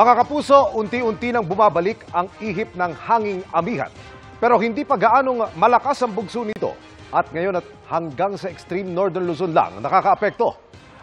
Mga kapuso, unti-unti nang bumabalik ang ihip ng hanging amihan. Pero hindi pa gaanong malakas ang bugso nito. At ngayon at hanggang sa extreme northern Luzon lang nakakaapekto.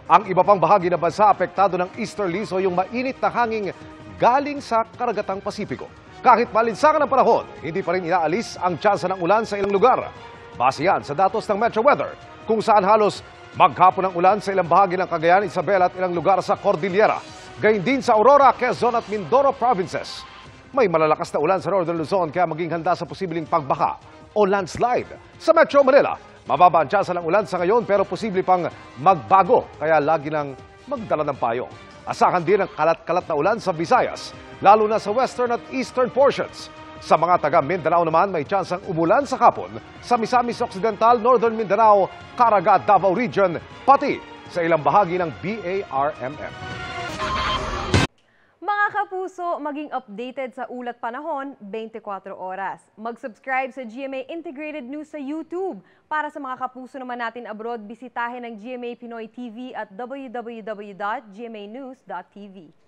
Ang iba pang bahagi ng bansa apektado ng easterlies o yung mainit na hanging galing sa karagatang Pasipiko. Kahit malinsangan ng panahon, hindi pa rin inaalis ang tsansa ng ulan sa ilang lugar. Base yan sa datos ng Metro Weather, kung saan halos maghapon ang ulan sa ilang bahagi ng Cagayan, Isabela at ilang lugar sa Cordillera. Gayun din sa Aurora, Quezon at Mindoro provinces. May malalakas na ulan sa Northern Luzon kaya maging handa sa posibleng pagbaha o landslide. Sa Metro Manila, mababa ang tsansa ng ulan sa ngayon pero posible pang magbago kaya lagi nang magdala ng payong. Asahan din ang kalat-kalat na ulan sa Visayas, lalo na sa western at eastern portions. Sa mga taga Mindanao naman, may tsansang umulan sa hapon sa Misamis Occidental, Northern Mindanao, Caraga, Davao Region, pati sa ilang bahagi ng BARMM. Mga kapuso, maging updated sa ulat panahon 24 oras. Mag-subscribe sa GMA Integrated News sa YouTube. Para sa mga kapuso naman natin abroad, bisitahin ang GMA Pinoy TV at www.gmanews.tv.